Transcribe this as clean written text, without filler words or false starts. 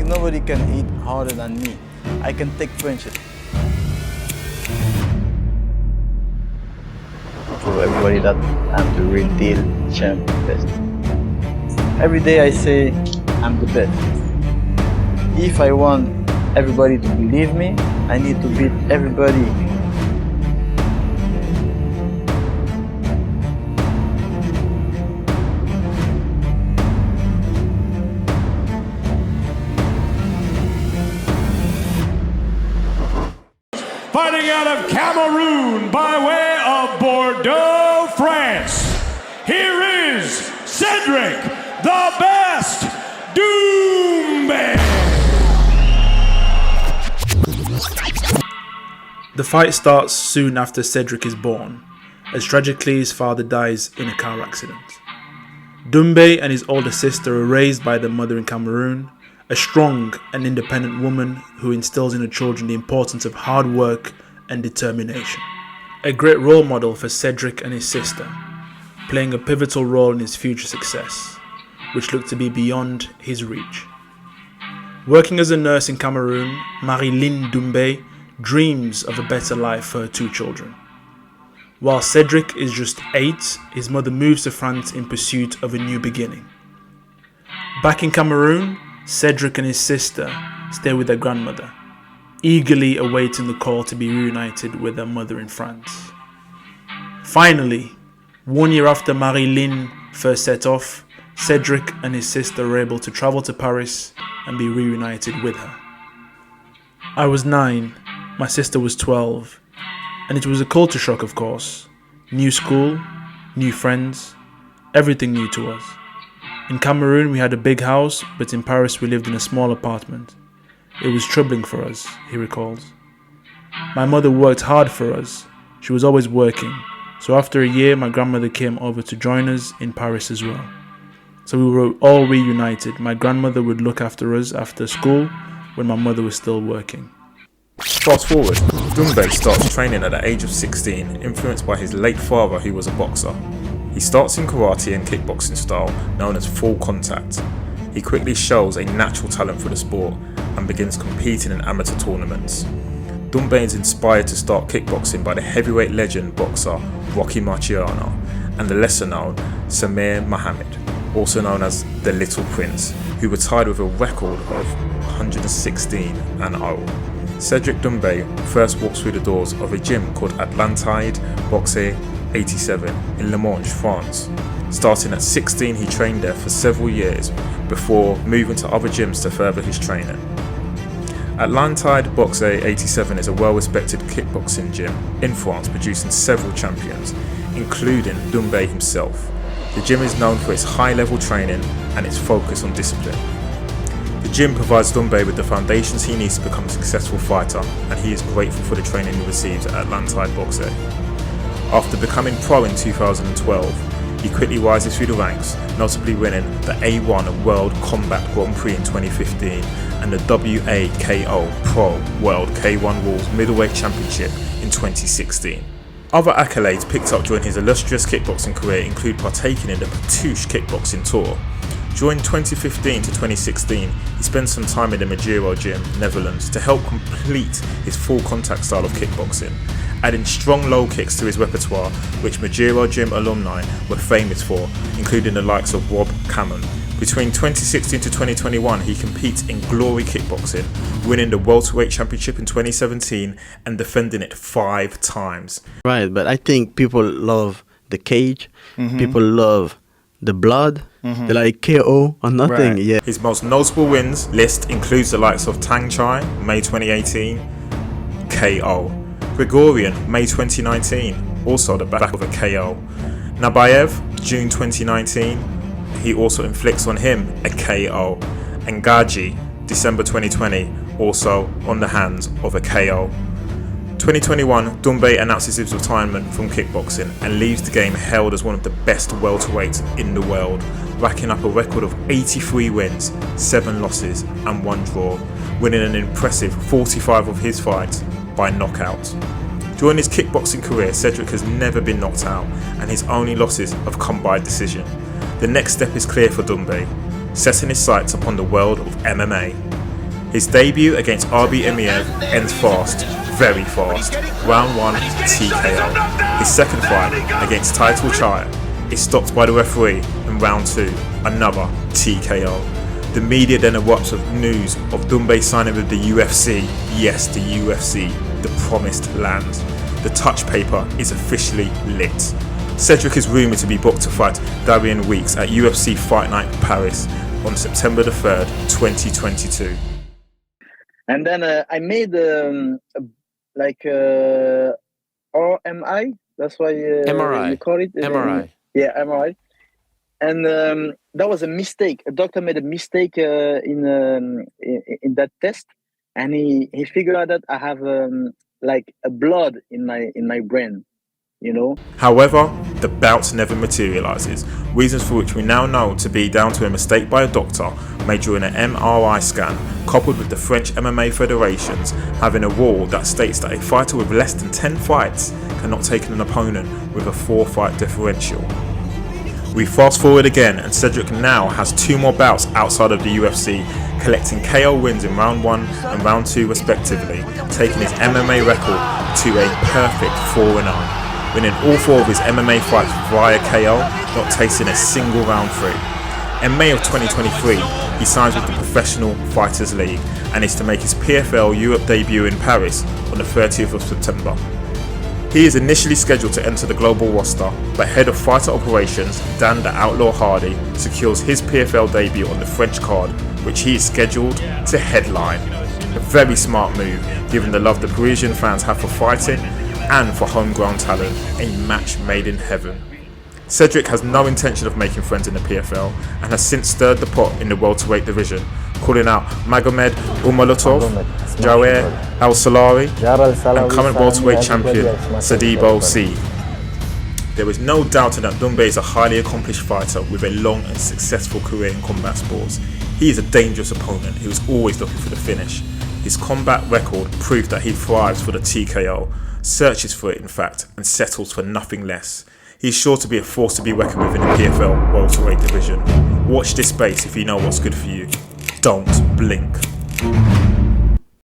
think nobody can hit harder than me. I can take punches. For everybody that I'm the real deal champion best. Every day I say I'm the best. If I want everybody to believe me, I need to beat everybody. Fighting out of Cameroon by way of Bordeaux, France, here is Cédric the Best Doumbé. The fight starts soon after Cedric is born, as tragically his father dies in a car accident. Doumbé and his older sister are raised by their mother in Cameroon, a strong and independent woman who instills in her children the importance of hard work and determination. A great role model for Cedric and his sister, playing a pivotal role in his future success, which looked to be beyond his reach. Working as a nurse in Cameroon, Marie-Line Doumbé dreams of a better life for her two children. While Cedric is just 8, his mother moves to France in pursuit of a new beginning. Back in Cameroon, Cedric and his sister stay with their grandmother, eagerly awaiting the call to be reunited with their mother in France. Finally, 1 year after Marie-Line first set off, Cedric and his sister were able to travel to Paris and be reunited with her. I was 9, my sister was 12, and it was a culture shock, of course. New school, new friends, everything new to us. In Cameroon we had a big house, but in Paris we lived in a small apartment. It was troubling for us, he recalls. My mother worked hard for us. She was always working. So after a year, my grandmother came over to join us in Paris as well. So we were all reunited. My grandmother would look after us after school when my mother was still working. Fast forward, Doumbé starts training at the age of 16, influenced by his late father who was a boxer. He starts in karate and kickboxing style known as full contact. He quickly shows a natural talent for the sport and begins competing in amateur tournaments. Doumbé is inspired to start kickboxing by the heavyweight legend boxer Rocky Marciano and the lesser known Samir Mohammed, also known as the Little Prince, who were tied with a record of 116-0. Cédric Doumbé first walks through the doors of a gym called Undefeated Boxe 87 in Le Mans, France. Starting at 16, he trained there for several years before moving to other gyms to further his training. Undefeated Boxe 87 is a well-respected kickboxing gym in France, producing several champions, including Doumbé himself. The gym is known for its high-level training and its focus on discipline. The gym provides Doumbé with the foundations he needs to become a successful fighter, and he is grateful for the training he receives at Undefeated Boxe. After becoming pro in 2012, he quickly rises through the ranks, notably winning the A1 World Combat Grand Prix in 2015 and the WAKO Pro World K1 Rules Middleweight Championship in 2016. Other accolades picked up during his illustrious kickboxing career include partaking in the Patouche Kickboxing Tour. During 2015 to 2016, he spent some time in the Magiro Gym, Netherlands, to help complete his full contact style of kickboxing, adding strong low kicks to his repertoire, which Magiro Gym alumni were famous for, including the likes of Rob Cameron. Between 2016 to 2021, he competes in Glory Kickboxing, winning the welterweight championship in 2017 and defending it 5 times. Right, but I think people love the cage, people love the blood, they like KO or nothing. Right. Yeah. His most notable wins list includes the likes of Tang Chai, May 2018, KO. Gregorian, May 2019, also the back of a KO. Nabayev, June 2019, he also inflicts on him a KO. And Gaji, December 2020, also on the hands of a KO. 2021, Doumbé announces his retirement from kickboxing and leaves the game hailed as one of the best welterweights in the world, racking up a record of 83 wins, 7 losses and 1 draw, winning an impressive 45 of his fights by knockout. During his kickboxing career, Cedric has never been knocked out and his only losses have come by decision. The next step is clear for Doumbé, setting his sights upon the world of MMA. His debut against RBMEF ends fast, very fast. Round 1, TKO. His second fight against Title Chaya is stopped by the referee in round 2, another TKO. The media then erupts with news of Doumbé signing with the UFC. Yes, the UFC, the promised land. The touch paper is officially lit. Cedric is rumoured to be booked to fight Darian Weeks at UFC Fight Night Paris on September the 3rd, 2022. And then I made RMI. That's why MRI. you call it MRI. Yeah, MRI. And that was a mistake. A doctor made a mistake in that test, and he figured out that I have like a blood in my brain. You know. However, the bout never materialises, reasons for which we now know to be down to a mistake by a doctor made during an MRI scan, coupled with the French MMA federations having a rule that states that a fighter with less than 10 fights cannot take an opponent with a 4-fight differential. We fast forward again, and Cedric now has 2 more bouts outside of the UFC, collecting KO wins in round 1 and round 2 respectively, taking his MMA record to a perfect 4-0. Winning all 4 of his MMA fights via KO, not tasting a single round through. In May of 2023, he signs with the Professional Fighters League and is to make his PFL Europe debut in Paris on the 30th of September. He is initially scheduled to enter the global roster, but head of fighter operations Dan the Outlaw Hardy secures his PFL debut on the French card, which he is scheduled to headline. A very smart move, given the love the Parisian fans have for fighting and for homegrown talent, a match made in heaven. Cedric has no intention of making friends in the PFL and has since stirred the pot in the welterweight division, calling out Magomed Umalotov, Jawer Al-Salari and current welterweight champion Sadibo C. There is no doubting that Doumbé is a highly accomplished fighter with a long and successful career in combat sports. He is a dangerous opponent who is always looking for the finish. His combat record proved that he thrives for the TKO, searches for it in fact, and settles for nothing less. He is sure to be a force to be reckoned with in the PFL welterweight division. Watch this space if you know what's good for you. Don't blink.